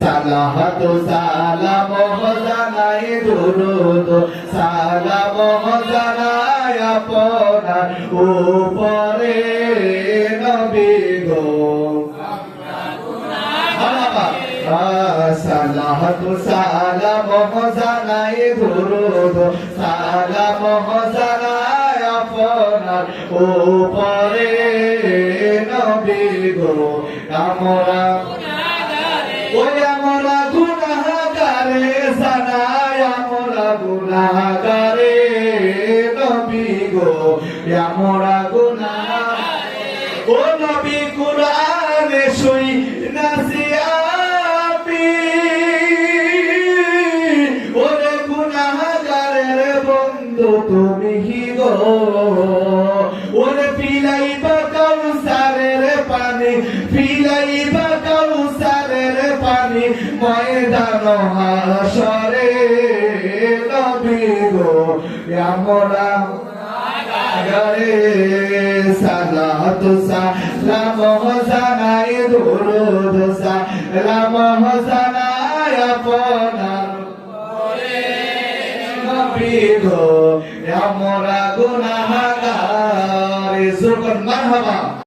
সালাহাত সালাম জানাই দুরুদ সালাম জানাই আপনার উপরে নবী গো সালাহাত সালাম জানাই দুরুদ সালাম জানাই আপনার উপরে নবী গো আমরা ওই আমরা গুনাহগারে সানায় আমরা গুনাহগারে নবী গো আমরা গুনাহগারে ও নবী কুরআনে শুই নাসিয়াবি ওরে গুনাহগারের বন্ধু তুমি গো ওরে পিলাইবা কাউসারের পানি পিলাইবা কাউসারের পানি ময়দান হাসরে নবী গো আমরা গুনাহগারে সালাত সালাম জানাই দুরুদ সালাম জানাই আপনার নবী গো আমরা গুনাহগারে সুবহান মারহাবা।